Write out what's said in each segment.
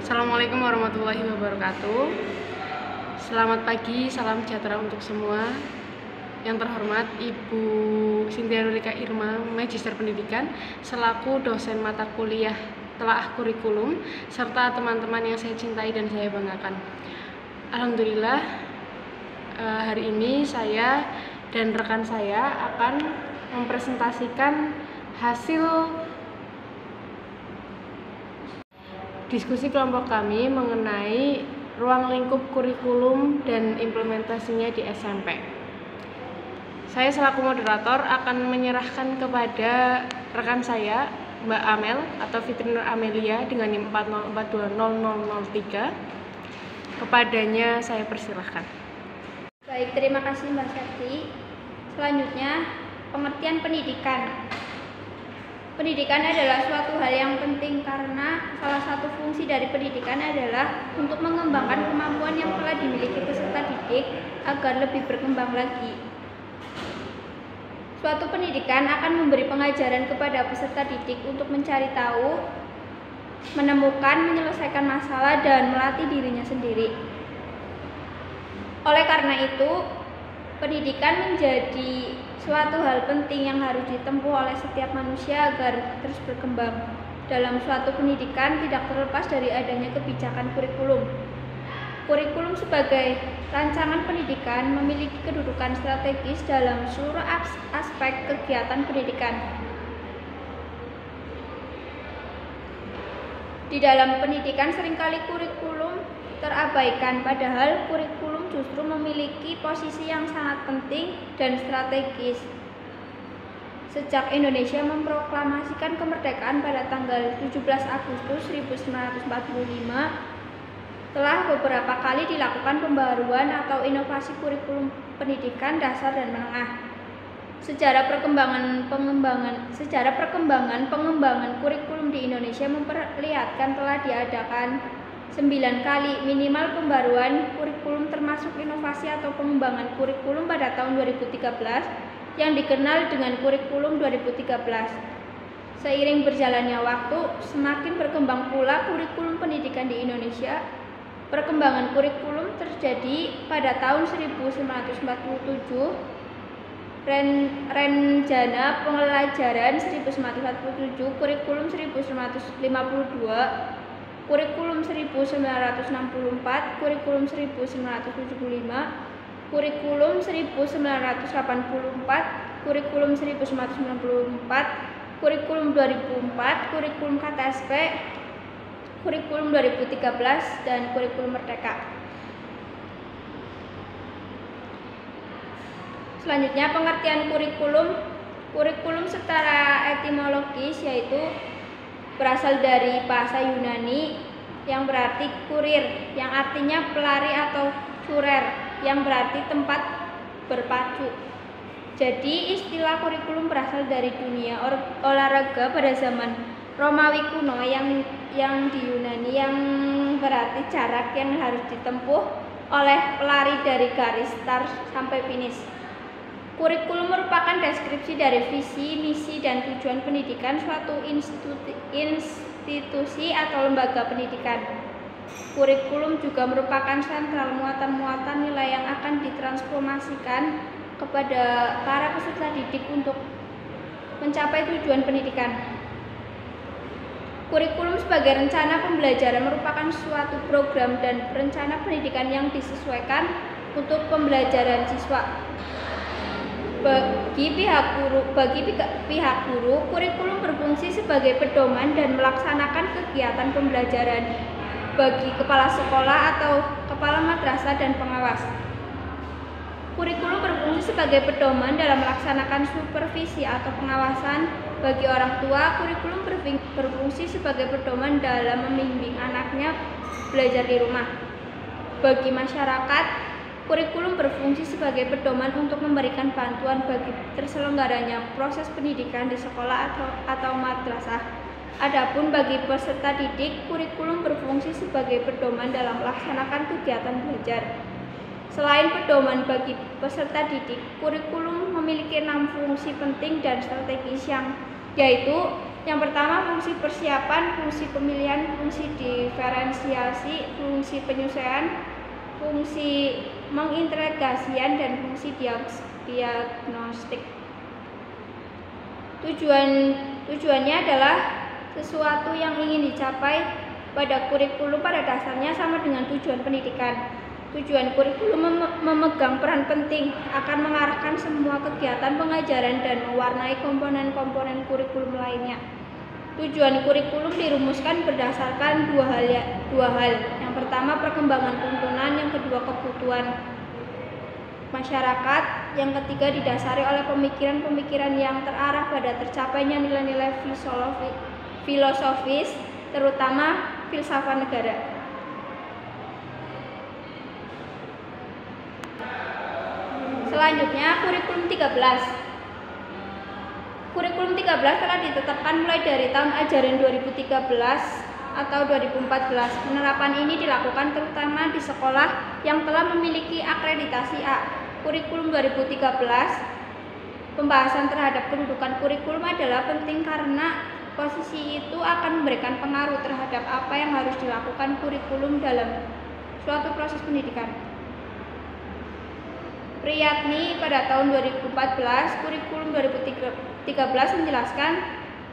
Assalamualaikum warahmatullahi wabarakatuh. Selamat pagi, salam sejahtera untuk semua. Yang terhormat Ibu Cynthia Nurika Irma, Magister Pendidikan, selaku dosen mata kuliah telaah kurikulum, serta teman-teman yang saya cintai dan saya banggakan. Alhamdulillah, hari ini saya dan rekan saya akan mempresentasikan hasil diskusi kelompok kami mengenai ruang lingkup kurikulum dan implementasinya di SMP. Saya selaku moderator akan menyerahkan kepada rekan saya, Mbak Amel atau Fitri Nur Amelia dengan NIM 404200003. Kepadanya saya persilahkan. Baik, terima kasih Mbak Septi. Selanjutnya, pengertian pendidikan. Pendidikan adalah suatu hal yang penting karena salah satu fungsi dari pendidikan adalah untuk mengembangkan kemampuan yang telah dimiliki peserta didik agar lebih berkembang lagi. Suatu pendidikan akan memberi pengajaran kepada peserta didik untuk mencari tahu, menemukan, menyelesaikan masalah, dan melatih dirinya sendiri. Oleh karena itu, pendidikan menjadi suatu hal penting yang harus ditempuh oleh setiap manusia agar terus berkembang. Dalam suatu pendidikan tidak terlepas dari adanya kebijakan kurikulum. Kurikulum sebagai rancangan pendidikan memiliki kedudukan strategis dalam seluruh aspek kegiatan pendidikan. Di dalam pendidikan seringkali kurikulum terabaikan, padahal kurikulum justru memiliki posisi yang sangat penting dan strategis. Sejak Indonesia memproklamasikan kemerdekaan pada tanggal 17 Agustus 1945, telah beberapa kali dilakukan pembaruan atau inovasi kurikulum pendidikan dasar dan menengah. Sejarah perkembangan kurikulum di Indonesia memperlihatkan telah diadakan 9 kali minimal pembaruan kurikulum termasuk inovasi atau pengembangan kurikulum pada tahun 2013 yang dikenal dengan kurikulum 2013. Seiring berjalannya waktu, semakin berkembang pula kurikulum pendidikan di Indonesia. Perkembangan kurikulum terjadi pada tahun 1947, Renjana Pembelajaran 1947, kurikulum 1952, kurikulum 1964, kurikulum 1975, kurikulum 1984, kurikulum 1994, kurikulum 2004, kurikulum KTSP, kurikulum 2013, dan kurikulum Merdeka. Selanjutnya, pengertian kurikulum. Kurikulum secara etimologis yaitu berasal dari bahasa Yunani yang berarti kurir, yang artinya pelari, atau curer, yang berarti tempat berpacu. Jadi istilah kurikulum berasal dari dunia olahraga pada zaman Romawi kuno yang di Yunani, yang berarti jarak yang harus ditempuh oleh pelari dari garis start sampai finish. Kurikulum merupakan deskripsi dari visi, misi, dan tujuan pendidikan suatu institusi atau lembaga pendidikan. Kurikulum juga merupakan sentral muatan-muatan nilai yang akan ditransformasikan kepada para peserta didik untuk mencapai tujuan pendidikan. Kurikulum sebagai rencana pembelajaran merupakan suatu program dan rencana pendidikan yang disesuaikan untuk pembelajaran siswa. Bagi pihak guru, kurikulum berfungsi sebagai pedoman dan melaksanakan kegiatan pembelajaran bagi kepala sekolah atau kepala madrasah dan pengawas. Kurikulum berfungsi sebagai pedoman dalam melaksanakan supervisi atau pengawasan bagi orang tua. Kurikulum berfungsi sebagai pedoman dalam membimbing anaknya belajar di rumah. Bagi masyarakat, kurikulum berfungsi sebagai pedoman untuk memberikan bantuan bagi terselenggaranya proses pendidikan di sekolah atau madrasah. Adapun bagi peserta didik, kurikulum berfungsi sebagai pedoman dalam melaksanakan kegiatan belajar. Selain pedoman bagi peserta didik, kurikulum memiliki 6 fungsi penting dan strategis yaitu Yang pertama, fungsi persiapan, fungsi pemilihan, fungsi diferensiasi, fungsi penyesuaian, fungsi mengintegrasian, dan fungsi diagnostik. Tujuannya adalah sesuatu yang ingin dicapai pada kurikulum pada dasarnya sama dengan tujuan pendidikan. Tujuan kurikulum memegang peran penting, akan mengarahkan semua kegiatan pengajaran dan mewarnai komponen-komponen kurikulum lainnya. Tujuan kurikulum dirumuskan berdasarkan dua hal. Yang pertama, perkembangan tuntunan, yang kedua, kebutuhan masyarakat, yang ketiga, didasari oleh pemikiran-pemikiran yang terarah pada tercapainya nilai-nilai filosofis, terutama filsafat negara. Selanjutnya, kurikulum 13. Kurikulum 13 telah ditetapkan mulai dari tahun ajaran 2013 atau 2014. Penerapan ini dilakukan terutama di sekolah yang telah memiliki akreditasi A. Kurikulum 2013, pembahasan terhadap kedudukan kurikulum adalah penting karena posisi itu akan memberikan pengaruh terhadap apa yang harus dilakukan kurikulum dalam suatu proses pendidikan. Priyatni pada tahun 2014, kurikulum 2013 menjelaskan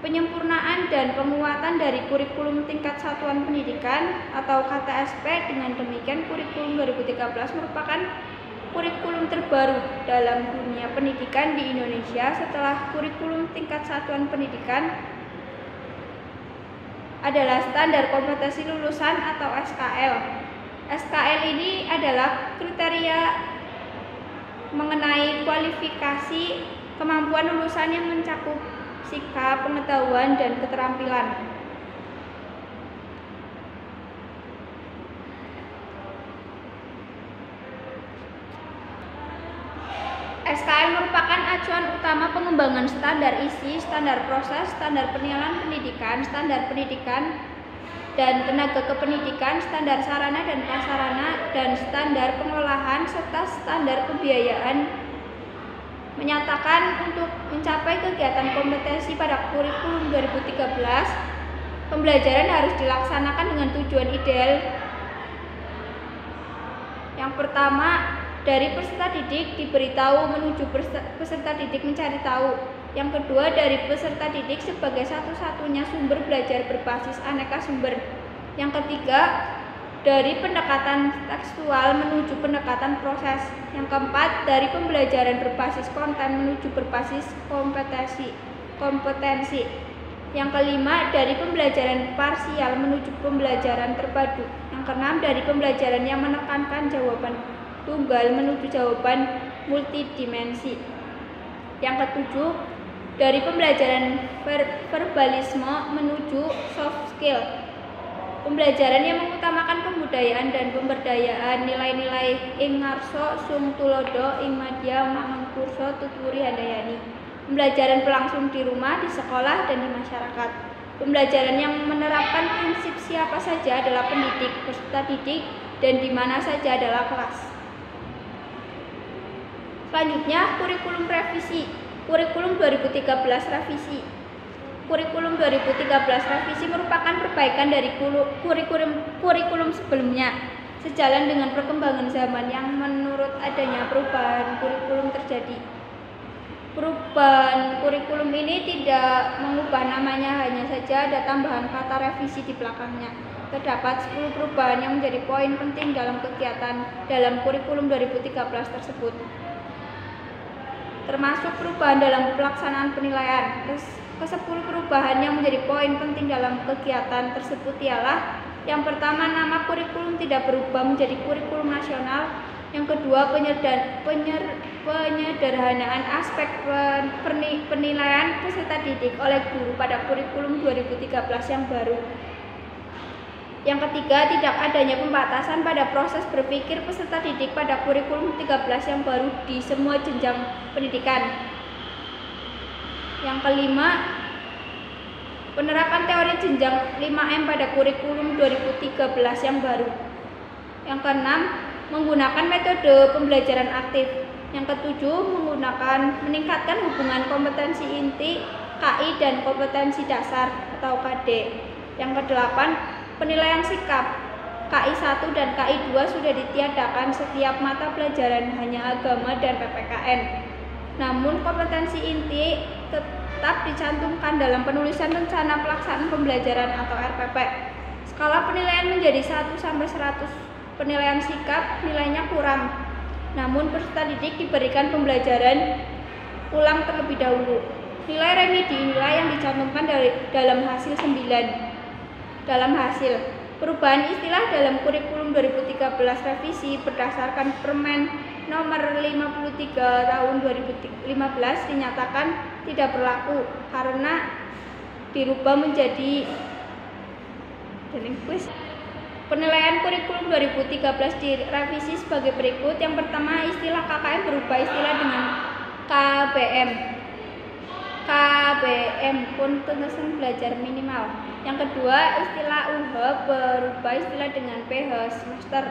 penyempurnaan dan penguatan dari kurikulum tingkat satuan pendidikan atau KTSP. Dengan demikian, kurikulum 2013 merupakan kurikulum terbaru dalam dunia pendidikan di Indonesia setelah kurikulum tingkat satuan pendidikan adalah standar kompetensi lulusan atau SKL. SKL ini adalah kriteria mengenai kualifikasi kemampuan lulusan yang mencakup sikap, pengetahuan, dan keterampilan. SKL merupakan acuan utama pengembangan standar isi, standar proses, standar penilaian pendidikan, dan tenaga kependidikan, standar sarana dan prasarana, dan standar pengolahan, serta standar pembiayaan. Menyatakan untuk mencapai kegiatan kompetensi pada kurikulum 2013, pembelajaran harus dilaksanakan dengan tujuan ideal. Yang pertama, dari peserta didik diberitahu menuju peserta didik mencari tahu. Yang kedua, dari peserta didik sebagai satu-satunya sumber belajar berbasis aneka sumber. Yang ketiga, dari pendekatan tekstual menuju pendekatan proses. Yang keempat, dari pembelajaran berbasis konten menuju berbasis kompetensi. Yang kelima, dari pembelajaran parsial menuju pembelajaran terpadu. Yang keenam, dari pembelajaran yang menekankan jawaban tunggal menuju jawaban multidimensi. Yang ketujuh, dari pembelajaran verbalisme menuju soft skill. Pembelajaran yang mengutamakan kebudayaan dan pemberdayaan, nilai-nilai ing ngarso sung tulodo ing madya mamengkurso tuturi handayani. Pembelajaran berlangsung di rumah, di sekolah, dan di masyarakat. Pembelajaran yang menerapkan prinsip siapa saja adalah pendidik, peserta didik, dan di mana saja adalah kelas. Selanjutnya, kurikulum revisi. Kurikulum 2013 revisi. Kurikulum 2013 revisi merupakan perbaikan dari kurikulum sebelumnya, sejalan dengan perkembangan zaman yang menurut adanya perubahan kurikulum terjadi. Perubahan kurikulum ini tidak mengubah namanya, hanya saja ada tambahan kata revisi di belakangnya. Terdapat 10 perubahan yang menjadi poin penting dalam kegiatan dalam kurikulum 2013 tersebut, termasuk perubahan dalam pelaksanaan penilaian. Ke-10 perubahan yang menjadi poin penting dalam kegiatan tersebut ialah: yang pertama, nama kurikulum tidak berubah menjadi kurikulum nasional. Yang kedua, penyederhanaan aspek penilaian peserta didik oleh guru pada kurikulum 2013 yang baru. Yang ketiga, tidak adanya pembatasan pada proses berpikir peserta didik pada kurikulum 13 yang baru di semua jenjang pendidikan. Yang kelima, penerapan teori jenjang 5M pada kurikulum 2013 yang baru. Yang keenam, menggunakan metode pembelajaran aktif. Yang ketujuh, meningkatkan hubungan kompetensi inti KI dan kompetensi dasar atau KD. Yang kedelapan, penilaian sikap. KI 1 dan KI 2 sudah ditiadakan setiap mata pelajaran hanya agama dan PPKN. Namun kompetensi inti tetap dicantumkan dalam penulisan rencana pelaksanaan pembelajaran atau RPP. Skala penilaian menjadi 1 sampai 100. Penilaian sikap nilainya kurang. Namun peserta didik diberikan pembelajaran ulang terlebih dahulu. Nilai remedi inilah yang dicantumkan dalam hasil 9. Dalam hasil, perubahan istilah dalam kurikulum 2013 revisi berdasarkan Permen nomor 53 tahun 2015 dinyatakan tidak berlaku karena dirubah menjadi penilaian kurikulum 2013 direvisi sebagai berikut. Yang pertama, istilah KKM berubah istilah dengan KBM. KBM Konsentrasi Belajar Minimal. Yang kedua, istilah UH berubah istilah dengan PH semester.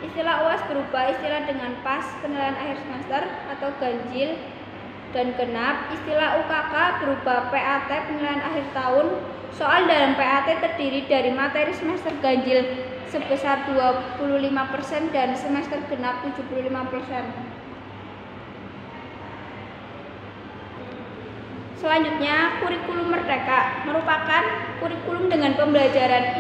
Istilah UAS berubah istilah dengan PAS penilaian akhir semester atau ganjil dan genap. Istilah UKK berubah PAT penilaian akhir tahun. Soal dalam PAT terdiri dari materi semester ganjil sebesar 25% dan semester genap 75%. Selanjutnya, kurikulum merdeka merupakan kurikulum dengan pembelajaran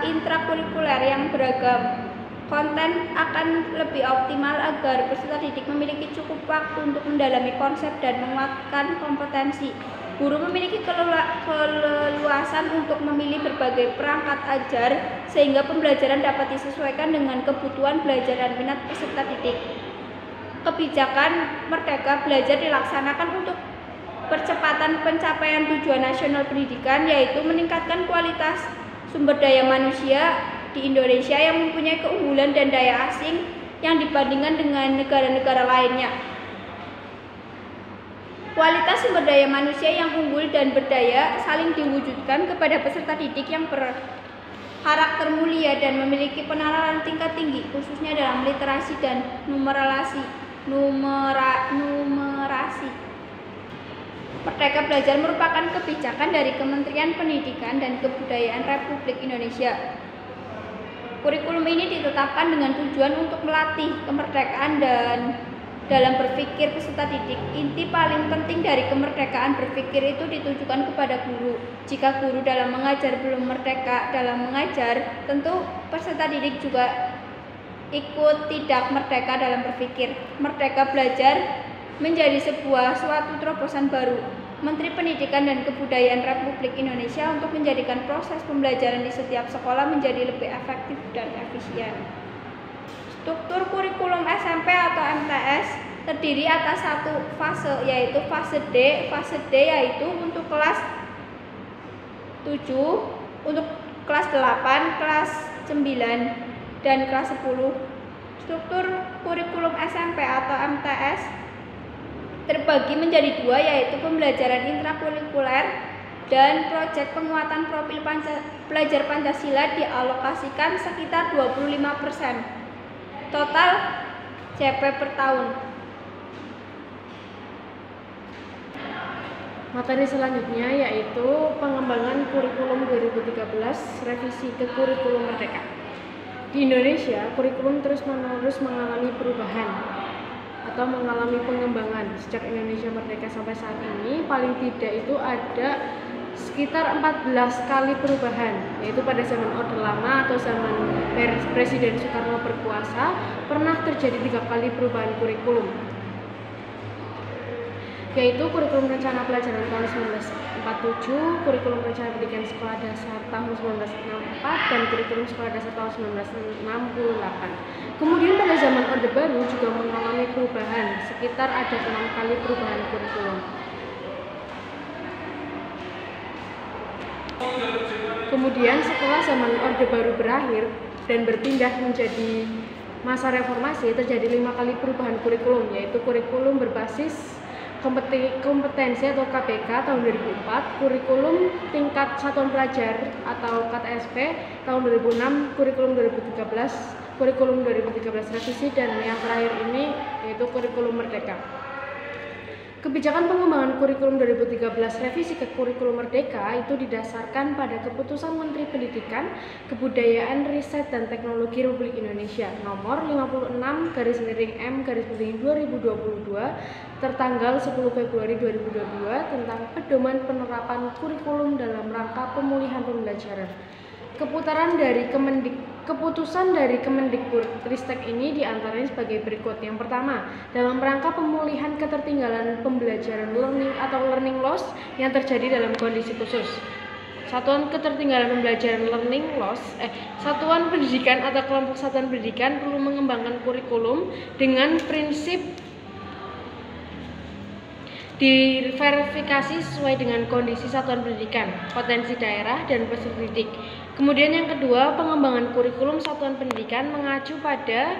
intrakurikuler yang beragam. Konten akan lebih optimal agar peserta didik memiliki cukup waktu untuk mendalami konsep dan menguatkan kompetensi. Guru memiliki keleluasan untuk memilih berbagai perangkat ajar sehingga pembelajaran dapat disesuaikan dengan kebutuhan belajar dan minat peserta didik. Kebijakan Merdeka Belajar dilaksanakan untuk percepatan pencapaian tujuan nasional pendidikan, yaitu meningkatkan kualitas sumber daya manusia di Indonesia yang mempunyai keunggulan dan daya asing yang dibandingkan dengan negara-negara lainnya. Kualitas sumber daya manusia yang unggul dan berdaya saling diwujudkan kepada peserta didik yang berkarakter mulia dan memiliki penalaran tingkat tinggi, khususnya dalam literasi dan numerasi. Merdeka Belajar merupakan kebijakan dari Kementerian Pendidikan dan Kebudayaan Republik Indonesia. Kurikulum ini ditetapkan dengan tujuan untuk melatih kemerdekaan dan dalam berpikir peserta didik. Inti paling penting dari kemerdekaan berpikir itu ditujukan kepada guru. Jika guru dalam mengajar belum merdeka dalam mengajar, tentu peserta didik juga ikut tidak merdeka dalam berpikir. Merdeka Belajar menjadi suatu terobosan baru Menteri Pendidikan dan Kebudayaan Republik Indonesia untuk menjadikan proses pembelajaran di setiap sekolah menjadi lebih efektif dan efisien. Struktur kurikulum SMP atau MTS terdiri atas satu fase, yaitu fase D. Fase D yaitu untuk kelas 7, untuk kelas 8, kelas 9, dan kelas 10. Struktur kurikulum SMP atau MTS terbagi menjadi dua, yaitu pembelajaran intrakurikuler dan proyek penguatan profil pelajar Pancasila dialokasikan sekitar 25% total CP per tahun. Materi selanjutnya yaitu pengembangan kurikulum 2013 revisi ke kurikulum merdeka. Di Indonesia, kurikulum terus-menerus mengalami perubahan atau mengalami pengembangan. Sejak Indonesia merdeka sampai saat ini, paling tidak itu ada sekitar 14 kali perubahan, yaitu pada zaman Orde Lama atau zaman Presiden Soekarno berkuasa pernah terjadi 3 kali perubahan kurikulum, yaitu kurikulum rencana pelajaran tahun 1947, kurikulum rencana pendidikan sekolah dasar tahun 1964, dan kurikulum sekolah dasar tahun 1968. Kemudian pada zaman Orde Baru juga mengalami perubahan, sekitar ada 6 kali perubahan kurikulum. Kemudian setelah zaman Orde Baru berakhir dan berpindah menjadi masa reformasi, terjadi 5 kali perubahan kurikulum, yaitu kurikulum berbasis kompetensi atau KPK tahun 2004, kurikulum tingkat satuan pelajar atau KTSP tahun 2006, kurikulum 2013 revisi, dan yang terakhir ini yaitu kurikulum merdeka. Kebijakan pengembangan kurikulum 2013 revisi ke kurikulum merdeka itu didasarkan pada keputusan Menteri Pendidikan, Kebudayaan, Riset dan Teknologi Republik Indonesia nomor 56/M/2022 tertanggal 10 Februari 2022 tentang pedoman penerapan kurikulum dalam rangka pemulihan pembelajaran. Keputusan dari Kemendikbudristek ini diantaranya sebagai berikut. Yang pertama, dalam rangka pemulihan ketertinggalan pembelajaran learning loss yang terjadi dalam kondisi khusus. Satuan ketertinggalan pembelajaran satuan pendidikan atau kelompok satuan pendidikan perlu mengembangkan kurikulum dengan prinsip diverifikasi sesuai dengan kondisi satuan pendidikan, potensi daerah, dan peserta didik. Kemudian yang kedua, pengembangan kurikulum satuan pendidikan mengacu pada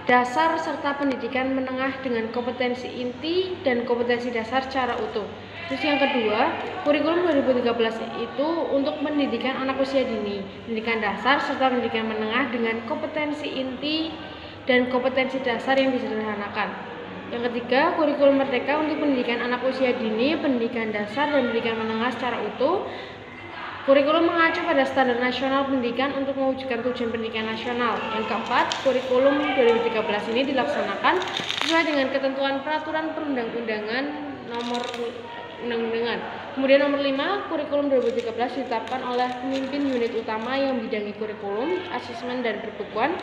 dasar serta pendidikan menengah dengan kompetensi inti dan kompetensi dasar secara utuh. Terus yang kedua, kurikulum 2013 itu untuk pendidikan anak usia dini, pendidikan dasar serta pendidikan menengah dengan kompetensi inti dan kompetensi dasar yang disederhanakan. Yang ketiga, kurikulum merdeka untuk pendidikan anak usia dini, pendidikan dasar, dan pendidikan menengah secara utuh. Kurikulum mengacu pada standar nasional pendidikan untuk mewujudkan tujuan pendidikan nasional. Yang keempat, kurikulum 2013 ini dilaksanakan sesuai dengan ketentuan peraturan perundang-undangan nomor undang-undangan. Kemudian nomor 5, kurikulum 2013 ditetapkan oleh pemimpin unit utama yang membidangi kurikulum, asesmen, dan perbukuan.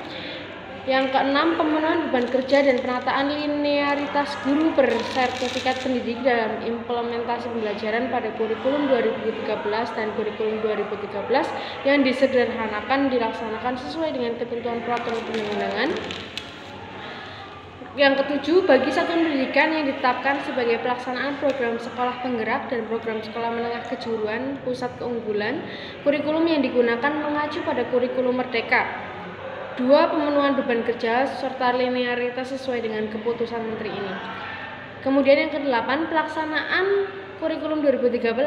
Yang keenam, pemenuhan beban kerja dan penataan linearitas guru bersertifikat pendidik dalam implementasi pembelajaran pada kurikulum 2013 dan kurikulum 2013 yang disederhanakan dilaksanakan sesuai dengan ketentuan peraturan perundang-undangan. Yang ketujuh, bagi satuan pendidikan yang ditetapkan sebagai pelaksanaan program sekolah penggerak dan program sekolah menengah kejuruan pusat keunggulan, kurikulum yang digunakan mengacu pada kurikulum merdeka. 2. Pemenuhan beban kerja serta linearitas sesuai dengan keputusan Menteri ini. Kemudian yang ke-8, pelaksanaan kurikulum 2013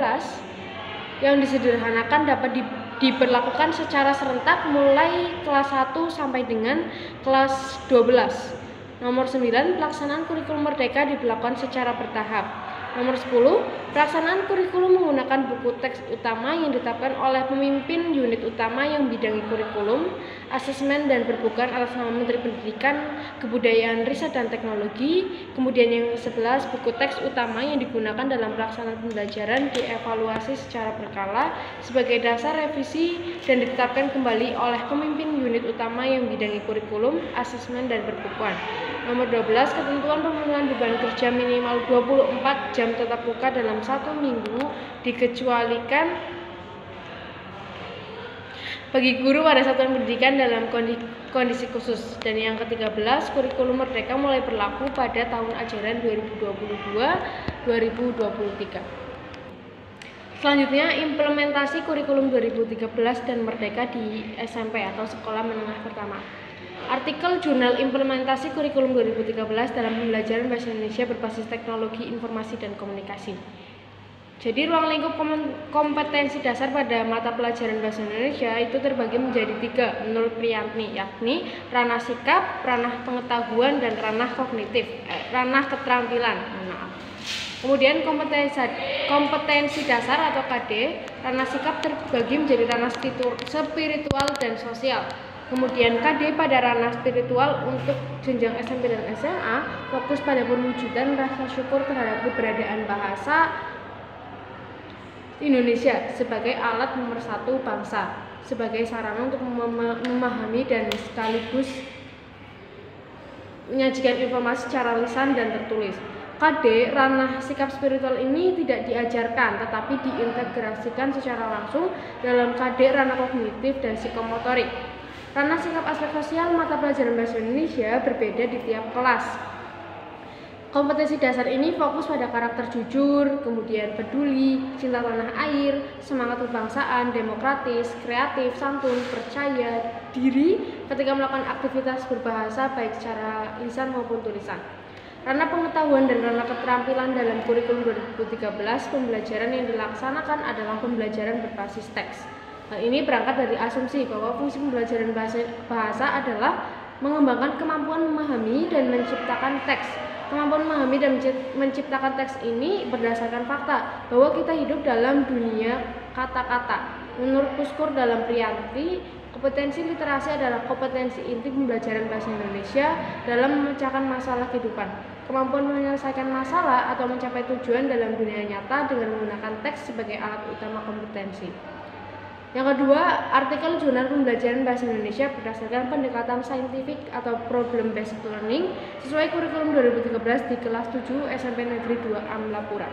yang disederhanakan dapat diberlakukan secara serentak mulai kelas 1 sampai dengan kelas 12. Nomor 9, pelaksanaan kurikulum merdeka diberlakukan secara bertahap. Nomor 10, pelaksanaan kurikulum menggunakan buku teks utama yang ditetapkan oleh pemimpin unit utama yang bidangi kurikulum, asesmen, dan perbukuan atas nama Menteri Pendidikan, Kebudayaan, Riset, dan Teknologi. Kemudian yang 11, buku teks utama yang digunakan dalam pelaksanaan pembelajaran dievaluasi secara berkala sebagai dasar revisi dan ditetapkan kembali oleh pemimpin unit utama yang bidangi kurikulum, asesmen, dan perbukuan. Nomor 12, ketentuan pemenuhan beban kerja minimal 24 jam tetap muka dalam 1 minggu dikecualikan bagi guru pada satuan pendidikan dalam kondisi khusus. Dan yang ke-13, kurikulum merdeka mulai berlaku pada tahun ajaran 2022-2023. Selanjutnya, implementasi kurikulum 2013 dan merdeka di SMP atau sekolah menengah pertama. Artikel Jurnal Implementasi Kurikulum 2013 dalam pembelajaran Bahasa Indonesia berbasis teknologi informasi dan komunikasi. Jadi ruang lingkup kompetensi dasar pada mata pelajaran Bahasa Indonesia itu terbagi menjadi 3 menurut Priantni, yakni ranah sikap, ranah pengetahuan, dan ranah kognitif, ranah keterampilan. Kemudian kompetensi dasar atau KD, ranah sikap terbagi menjadi ranah spiritual dan sosial. Kemudian KD pada ranah spiritual untuk jenjang SMP dan SMA fokus pada pewujudan rasa syukur terhadap keberadaan bahasa Indonesia sebagai alat pemersatu bangsa, sebagai sarana untuk memahami dan sekaligus menyajikan informasi secara lisan dan tertulis. KD, ranah sikap spiritual ini tidak diajarkan tetapi diintegrasikan secara langsung dalam KD ranah kognitif dan psikomotorik. Ranah sikap aspek sosial mata pelajaran Bahasa Indonesia berbeda di tiap kelas. Kompetensi dasar ini fokus pada karakter jujur, kemudian peduli, cinta tanah air, semangat kebangsaan, demokratis, kreatif, santun, percaya diri ketika melakukan aktivitas berbahasa baik secara lisan maupun tulisan. Ranah pengetahuan dan ranah keterampilan dalam kurikulum 2013 pembelajaran yang dilaksanakan adalah pembelajaran berbasis teks. Hal ini berangkat dari asumsi bahwa fungsi pembelajaran bahasa adalah mengembangkan kemampuan memahami dan menciptakan teks Kemampuan memahami dan menciptakan teks ini berdasarkan fakta bahwa kita hidup dalam dunia kata-kata. Menurut Puskur dalam Prianti, kompetensi literasi adalah kompetensi inti pembelajaran bahasa Indonesia dalam memecahkan masalah kehidupan. Kemampuan menyelesaikan masalah atau mencapai tujuan dalam dunia nyata dengan menggunakan teks sebagai alat utama kompetensi. Yang kedua, artikel jurnal pembelajaran bahasa Indonesia berdasarkan pendekatan saintifik atau problem based learning sesuai kurikulum 2013 di kelas 7 SMP Negeri 2 Amlapura.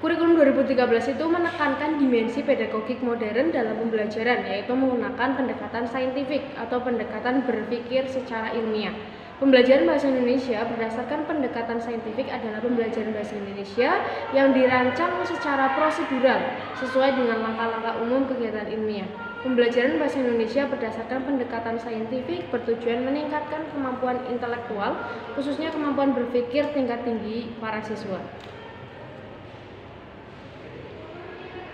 Kurikulum 2013 itu menekankan dimensi pedagogik modern dalam pembelajaran, yaitu menggunakan pendekatan saintifik atau pendekatan berpikir secara ilmiah. Pembelajaran bahasa Indonesia berdasarkan pendekatan saintifik adalah pembelajaran bahasa Indonesia yang dirancang secara prosedural sesuai dengan langkah-langkah umum kegiatan ilmiah. Pembelajaran bahasa Indonesia berdasarkan pendekatan saintifik bertujuan meningkatkan kemampuan intelektual, khususnya kemampuan berpikir tingkat tinggi para siswa.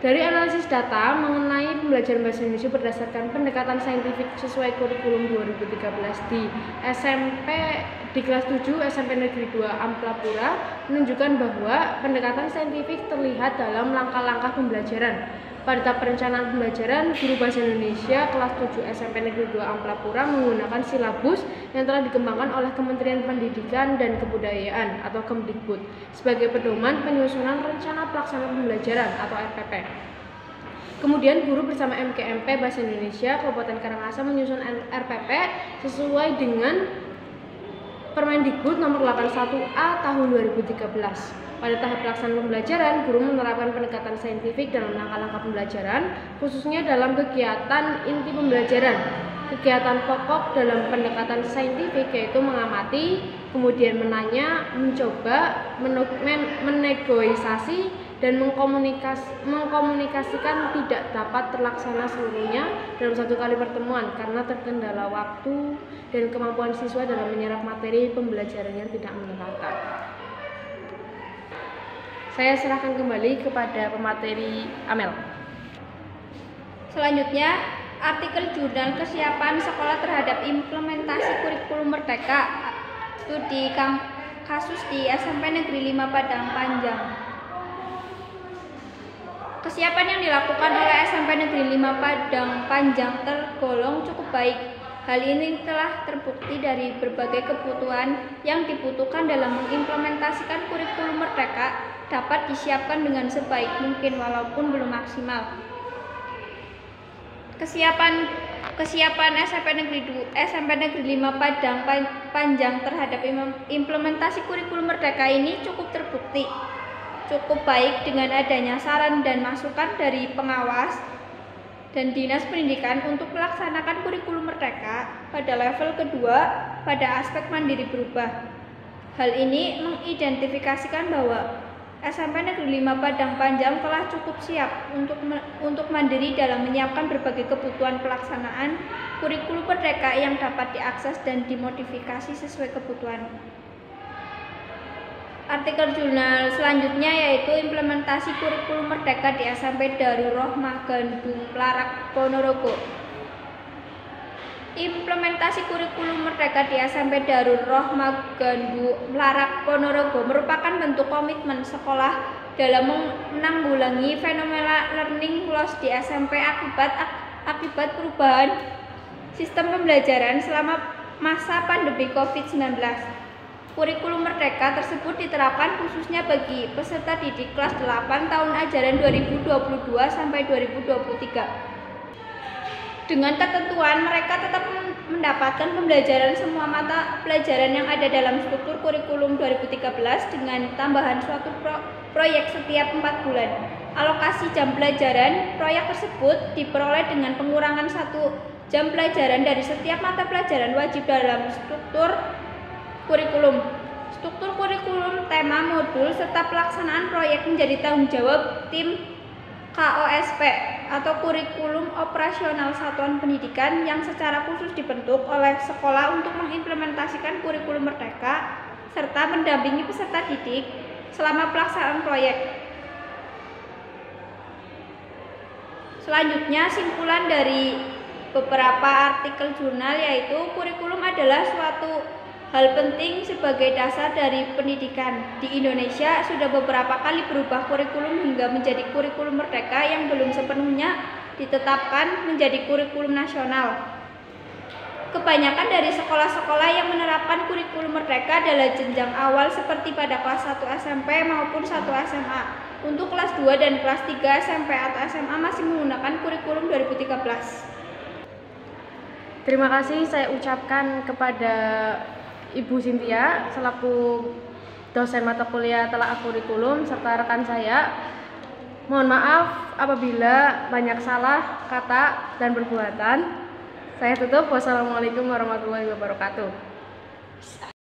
Dari analisis data mengenai pembelajaran bahasa Indonesia berdasarkan pendekatan saintifik sesuai kurikulum 2013 di SMP di kelas 7 SMP Negeri 2 Amplapura menunjukkan bahwa pendekatan saintifik terlihat dalam langkah-langkah pembelajaran. Pada tahap perencanaan pembelajaran, guru bahasa Indonesia kelas 7 SMP Negeri 2 Amplapura menggunakan silabus yang telah dikembangkan oleh Kementerian Pendidikan dan Kebudayaan atau Kemdikbud sebagai pedoman penyusunan rencana pelaksana pembelajaran atau RPP. Kemudian guru bersama MKMP Bahasa Indonesia Kabupaten Karangasem menyusun RPP sesuai dengan Permendikbud nomor 81A tahun 2013. Pada tahap pelaksanaan pembelajaran, guru menerapkan pendekatan saintifik dalam langkah-langkah pembelajaran, khususnya dalam kegiatan inti pembelajaran. Kegiatan pokok dalam pendekatan saintifik yaitu mengamati, kemudian menanya, mencoba, menegosiasi, dan mengkomunikasikan tidak dapat terlaksana seluruhnya dalam satu kali pertemuan karena terkendala waktu dan kemampuan siswa dalam menyerap materi pembelajarannya tidak menentukan. Saya serahkan kembali kepada pemateri Amel. Selanjutnya, artikel jurnal kesiapan sekolah terhadap implementasi kurikulum Merdeka studi kasus di SMP Negeri 5 Padang Panjang. Kesiapan yang dilakukan oleh SMP Negeri 5 Padang Panjang tergolong cukup baik. Hal ini telah terbukti dari berbagai kebutuhan yang dibutuhkan dalam mengimplementasikan kurikulum Merdeka dapat disiapkan dengan sebaik mungkin walaupun belum maksimal. Kesiapan SMP Negeri 5 Padang Panjang terhadap implementasi kurikulum Merdeka ini cukup terbukti cukup baik dengan adanya saran dan masukan dari pengawas dan Dinas Pendidikan untuk melaksanakan kurikulum Merdeka pada level kedua pada aspek mandiri berubah. Hal ini mengidentifikasikan bahwa SMP Negeri 5 Padang Panjang telah cukup siap untuk mandiri dalam menyiapkan berbagai kebutuhan pelaksanaan kurikulum Merdeka yang dapat diakses dan dimodifikasi sesuai kebutuhan. Artikel jurnal selanjutnya yaitu implementasi kurikulum Merdeka di SMP Darul Rohmah Gandung Pelarak Ponorogo. Implementasi kurikulum Merdeka di SMP Darul Rohmah Gandung Pelarak Ponorogo merupakan bentuk komitmen sekolah dalam menanggulangi fenomena learning loss di SMP akibat perubahan sistem pembelajaran selama masa pandemi COVID-19. Kurikulum Merdeka tersebut diterapkan khususnya bagi peserta didik kelas 8 tahun ajaran 2022 sampai 2023. Dengan ketentuan mereka tetap mendapatkan pembelajaran semua mata pelajaran yang ada dalam struktur kurikulum 2013 dengan tambahan suatu proyek setiap 4 bulan. Alokasi jam pelajaran proyek tersebut diperoleh dengan pengurangan 1 jam pelajaran dari setiap mata pelajaran wajib dalam struktur kurikulum. Struktur kurikulum, tema, modul, serta pelaksanaan proyek menjadi tanggung jawab tim KOSP atau Kurikulum Operasional Satuan Pendidikan yang secara khusus dibentuk oleh sekolah untuk mengimplementasikan kurikulum Merdeka serta mendampingi peserta didik selama pelaksanaan proyek. Selanjutnya, simpulan dari beberapa artikel jurnal yaitu kurikulum adalah suatu hal penting sebagai dasar dari pendidikan. Di Indonesia sudah beberapa kali berubah kurikulum hingga menjadi kurikulum merdeka yang belum sepenuhnya ditetapkan menjadi kurikulum nasional. Kebanyakan dari sekolah-sekolah yang menerapkan kurikulum merdeka adalah jenjang awal seperti pada kelas 1 SMP maupun 1 SMA. Untuk kelas 2 dan kelas 3 SMP atau SMA masih menggunakan kurikulum 2013. Terima kasih saya ucapkan kepada Ibu Cynthia selaku dosen mata kuliah telaah kurikulum serta rekan saya. Mohon maaf apabila banyak salah kata dan perbuatan. Saya tutup. Wassalamualaikum warahmatullahi wabarakatuh.